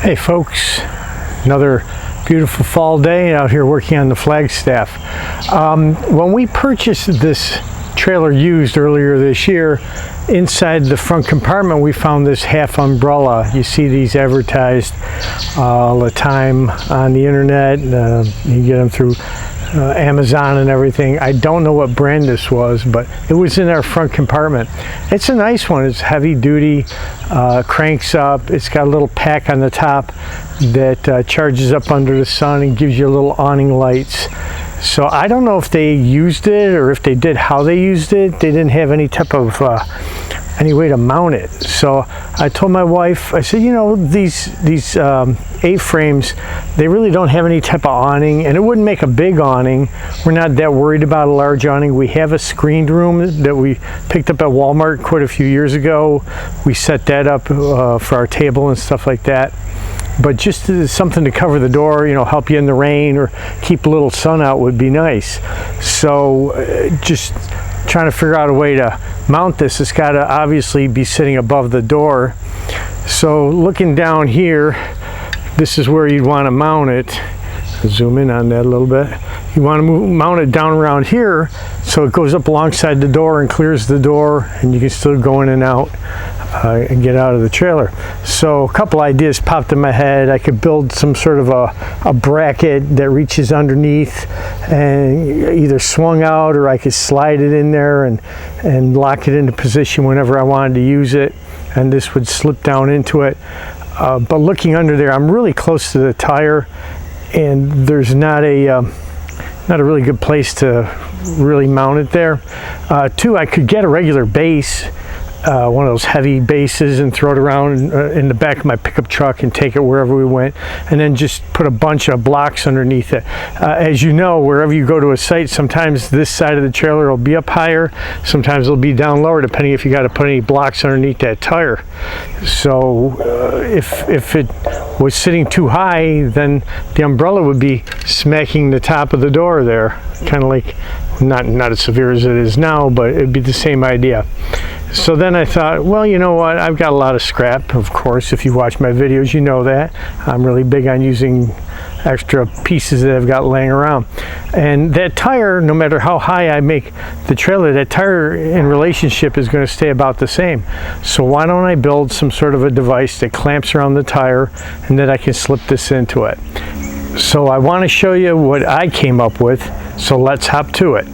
Hey folks, another beautiful fall day out here working on the Flagstaff. When we purchased this trailer used earlier this year, inside the front compartment we found this half umbrella. You see these advertised all the time on the internet. You get them through Amazon and everything. I don't know what brand this was, but it was in our front compartment. It's a nice one. It's heavy duty, cranks up. It's got a little pack on the top that charges up under the sun and gives you little awning lights. So I don't know if they used it, or if they did, how they used it. They didn't have any type of any way to mount it. So I told my wife, I said, you know, these A-frames, they really don't have any type of awning, and it wouldn't make a big awning. We're not that worried about a large awning. We have a screened room that we picked up at Walmart quite a few years ago. We set that up for our table and stuff like that. But just something to cover the door, you know, help you in the rain or keep a little sun out would be nice. So just trying to figure out a way to mount this. It's got to obviously be sitting above the door. So looking down here, this is where you'd want to mount it. I'll zoom in on that a little bit. You want to mount it down around here so it goes up alongside the door and clears the door, and you can still go in and out and get out of the trailer. So a couple ideas popped in my head. I could build some sort of a bracket that reaches underneath and either swung out, or I could slide it in there and lock it into position whenever I wanted to use it, and this would slip down into it. But looking under there, I'm really close to the tire, and there's not a really good place to really mount it there. Two, I could get a regular base, one of those heavy bases, and throw it around in the back of my pickup truck and take it wherever we went, and then just put a bunch of blocks underneath it. As you know, wherever you go to a site, sometimes this side of the trailer will be up higher, sometimes it'll be down lower, depending if you got to put any blocks underneath that tire. So if it was sitting too high, then the umbrella would be smacking the top of the door there, kind of like, not as severe as it is now, but it'd be the same idea. So then I thought, well, you know what, I've got a lot of scrap. Of course, if you watch my videos, you know that. I'm really big on using extra pieces that I've got laying around. And that tire, no matter how high I make the trailer, that tire in relationship is going to stay about the same. So why don't I build some sort of a device that clamps around the tire, and then I can slip this into it. So I want to show you what I came up with, so let's hop to it.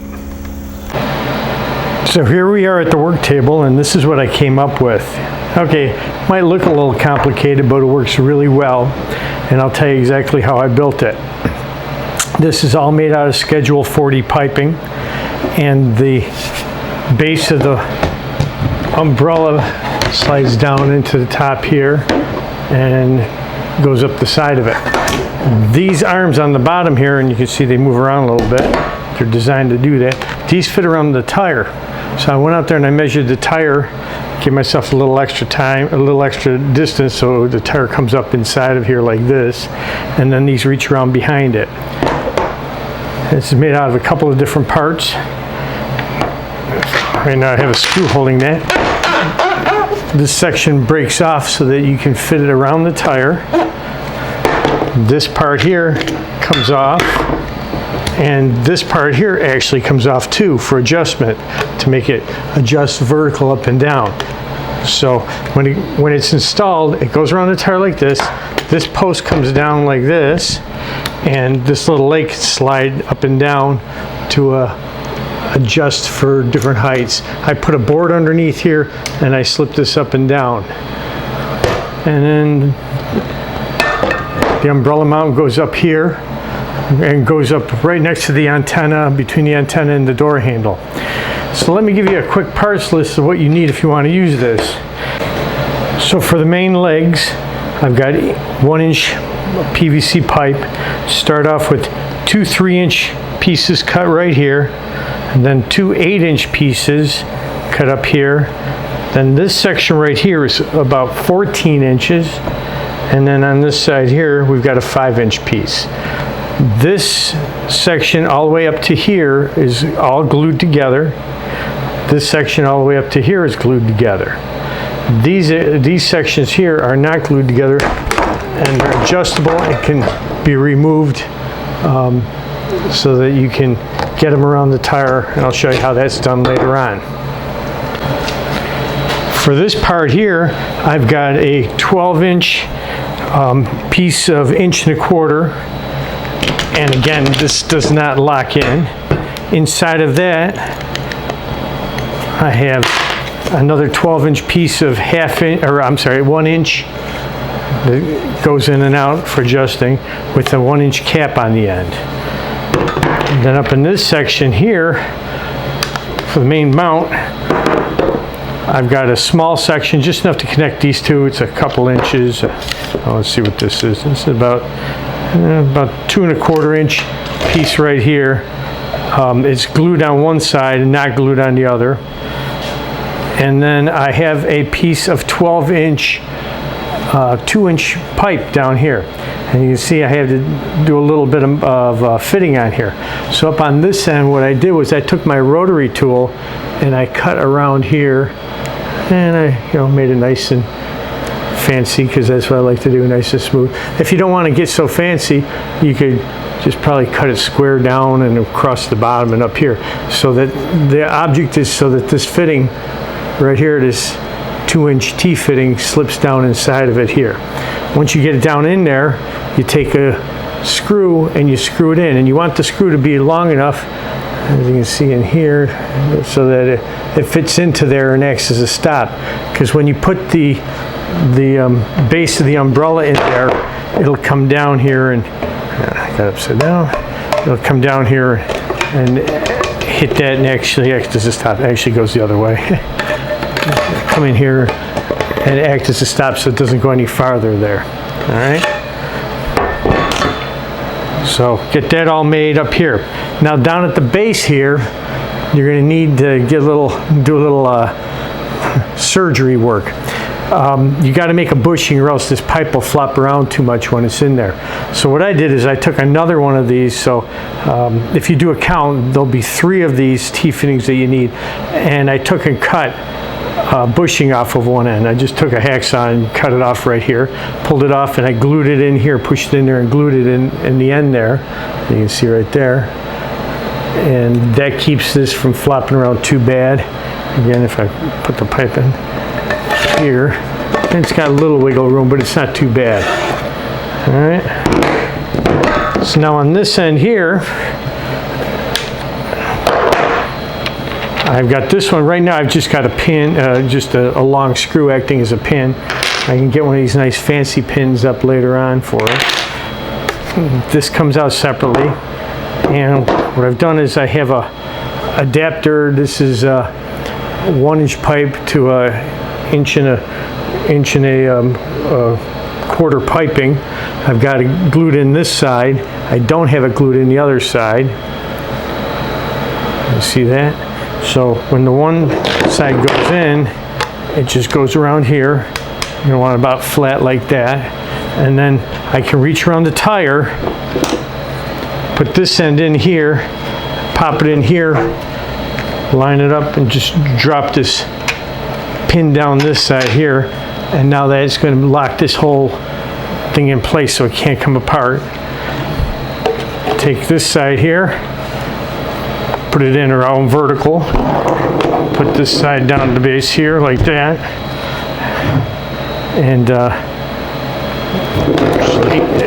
So here we are at the work table, and this is what I came up with. Okay, might look a little complicated, but it works really well, and I'll tell you exactly how I built it. This is all made out of Schedule 40 piping, and the base of the umbrella slides down into the top here and goes up the side of it. These arms on the bottom here, and you can see they move around a little bit, they're designed to do that. These fit around the tire. So I went out there and I measured the tire, gave myself a little extra time, a little extra distance, so the tire comes up inside of here like this, and then these reach around behind it. This is made out of a couple of different parts. Right now I have a screw holding that. This section breaks off so that you can fit it around the tire. This part here comes off, and this part here actually comes off too for adjustment, to make it adjust vertical up and down. So when it's installed, it goes around the tire like this. This post comes down like this, and this little leg can slide up and down to adjust for different heights. I put a board underneath here, and I slip this up and down. And then the umbrella mount goes up here and goes up right next to the antenna, between the antenna and the door handle. So let me give you a quick parts list of what you need if you want to use this. So for the main legs, I've got 1-inch PVC pipe. Start off with 2 3-inch pieces cut right here, and then 2 8-inch pieces cut up here. Then this section right here is about 14 inches, and then on this side here we've got a 5-inch piece. This section all the way up to here is all glued together. This section all the way up to here is glued together. These sections here are not glued together. and they're adjustable and can be removed so that you can get them around the tire, and I'll show you how that's done later on. For this part here, I've got a 12-inch piece of 1.25 inch, and again, this does not lock in. Inside of that, I have another 12-inch piece of 1 inch that goes in and out for adjusting with a 1-inch cap on the end. And then up in this section here, for the main mount, I've got a small section, just enough to connect these two. It's a couple inches. Let's see what this is. This is about 2.25 inch piece right here. It's glued on one side and not glued on the other. And then I have a piece of 12-inch, 2-inch pipe down here. And you can see I had to do a little bit of fitting on here. So up on this end, what I did was I took my rotary tool and I cut around here, and I made it nice and fancy, because that's what I like to do, nice and smooth. If you don't want to get so fancy, you could just probably cut it square down and across the bottom and up here, so that the object is so that this fitting right here, this 2-inch T-fitting, slips down inside of it here. Once you get it down in there, you take a screw and you screw it in, and you want the screw to be long enough, as you can see in here, so that it fits into there and acts as a stop. Because when you put the base of the umbrella in there, it'll come down here, and I got it upside down. It'll come down here and hit that and actually act as a stop. It actually goes the other way. Come in here and act as a stop so it doesn't go any farther there. All right. So get that all made up here. Now down at the base here, you're going to need to do a little surgery work. You got to make a bushing, or else this pipe will flop around too much when it's in there. So what I did is I took another one of these. So if you do a count, there'll be 3 of these T-fittings that you need, and I took and cut bushing off of one end. I just took a hacksaw and cut it off right here, pulled it off, and I glued it in here, pushed it in there and glued it in the end there. You can see right there. And that keeps this from flopping around too bad. Again, if I put the pipe in here, and it's got a little wiggle room, but it's not too bad. All right. So now on this end here, I've got this one right now. I've just got a pin, just a long screw acting as a pin. I can get one of these nice fancy pins up later on for it. This comes out separately, and what I've done is I have a adapter. This is a 1-inch pipe to a inch and a quarter piping. I've got it glued in this side. I don't have it glued in the other side. You see that? So when the one side goes in, it just goes around here. You want it about flat like that. And then I can reach around the tire, put this end in here, pop it in here, line it up, and just drop this pin down this side here. And now that's going to lock this whole thing in place so it can't come apart. Take this side here, put it in around vertical, put this side down to the base here like that, and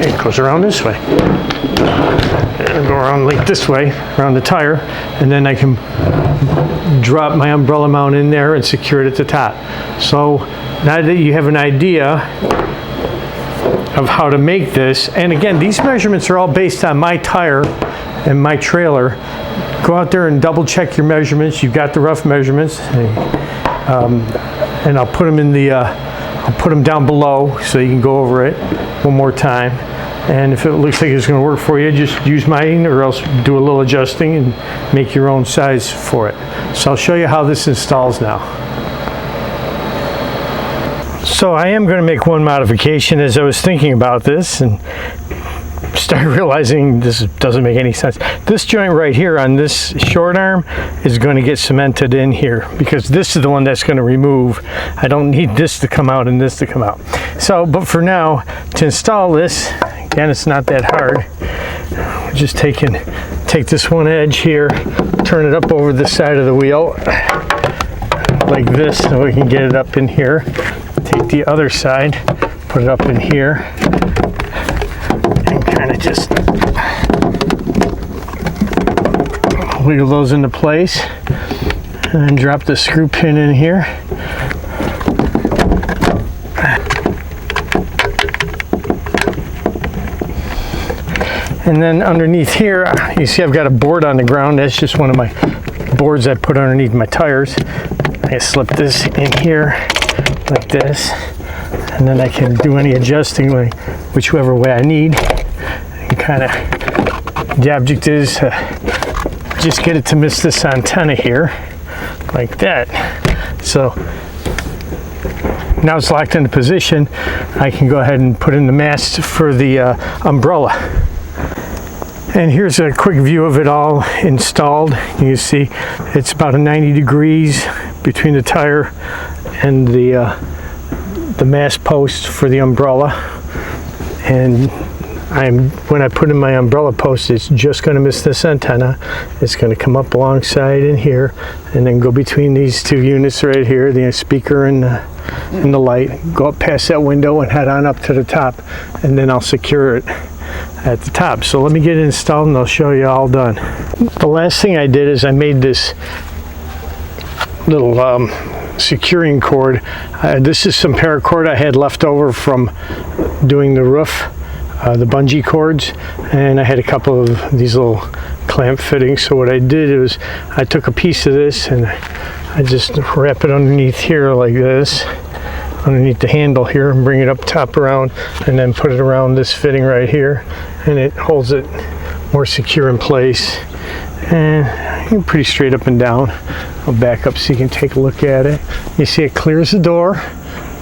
it goes around this way. It'll go around like this way, around the tire, and then I can drop my umbrella mount in there and secure it at the top. So now that you have an idea of how to make this, and again, these measurements are all based on my tire and my trailer. Go out there and double check your measurements. You've got the rough measurements, and I'll put them in the I'll put them down below so you can go over it one more time. And if it looks like it's going to work for you, just use mine, or else do a little adjusting and make your own size for it. So I'll show you how this installs now. So I am going to make one modification as I was thinking about this, and started realizing this doesn't make any sense. This joint right here on this short arm is going to get cemented in here because this is the one that's going to remove. I don't need this to come out and this to come out. So, but for now, to install this, again, it's not that hard. Just take this one edge here, turn it up over the side of the wheel like this so we can get it up in here. Take the other side, put it up in here, and kind of just wiggle those into place, and then drop the screw pin in here. And then underneath here, you see I've got a board on the ground. That's just one of my boards I put underneath my tires. I slip this in here like this, and then I can do any adjusting whichever way I need. And kind of, the object is just get it to miss this antenna here, like that. So now it's locked into position. I can go ahead and put in the mast for the umbrella. And here's a quick view of it all installed. You see it's about a 90 degrees between the tire and the mast post for the umbrella. And when I put in my umbrella post, it's just going to miss this antenna. It's going to come up alongside in here and then go between these two units right here, the speaker and the light, go up past that window and head on up to the top, and then I'll secure it at the top. So let me get it installed and I'll show you all done. The last thing I did is I made this little securing cord. This is some paracord I had left over from doing the roof, the bungee cords, and I had a couple of these little clamp fittings. So what I did is I took a piece of this and I just wrap it underneath here like this, underneath the handle here, and bring it up top around, and then put it around this fitting right here, and it holds it more secure in place and pretty straight up and down. I'll back up so you can take a look at it. You see it clears the door,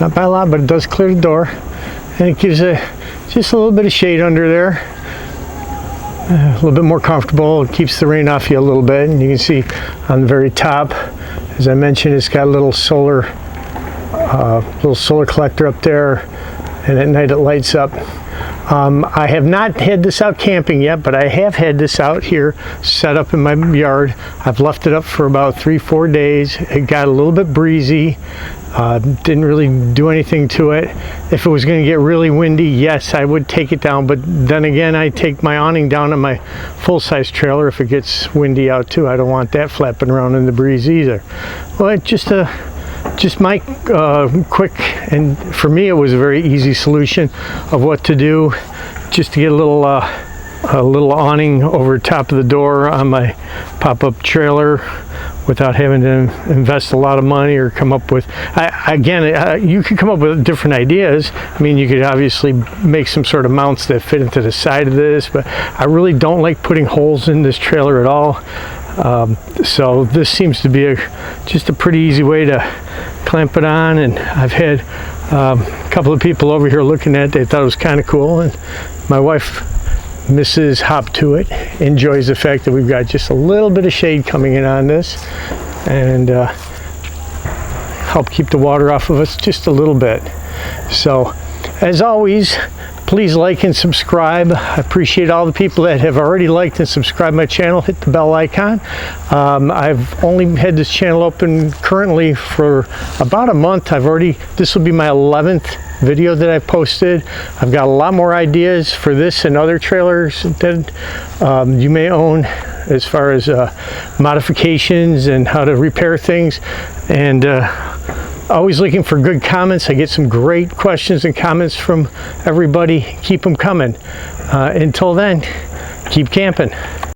not by a lot, but it does clear the door, and it gives just a little bit of shade under there, a little bit more comfortable. It keeps the rain off you a little bit, and you can see on the very top, as I mentioned, it's got a little solar collector up there, and at night it lights up. I have not had this out camping yet, but I have had this out here set up in my yard. I've left it up for about 3-4 days. It got a little bit breezy. Didn't really do anything to it. If it was going to get really windy, yes, I would take it down, but then again, I take my awning down on my full-size trailer if it gets windy out too. I don't want that flapping around in the breeze either. Well, just my quick, and for me it was a very easy solution of what to do, just to get a little awning over top of the door on my pop-up trailer without having to invest a lot of money or come up with, you could come up with different ideas. I mean, you could obviously make some sort of mounts that fit into the side of this, but I really don't like putting holes in this trailer at all. So this seems to be just a pretty easy way to clamp it on, and I've had a couple of people over here looking at it. They thought it was kind of cool, and my wife, Mrs. Hop to It, enjoys the fact that we've got just a little bit of shade coming in on this, and help keep the water off of us just a little bit. So as always, please like and subscribe. I appreciate all the people that have already liked and subscribed my channel. Hit the bell icon. I've only had this channel open currently for about a month. This will be my 11th video that I've posted. I've got a lot more ideas for this and other trailers that you may own, as far as modifications and how to repair things, and always looking for good comments. I get some great questions and comments from everybody. Keep them coming. Until then, keep camping.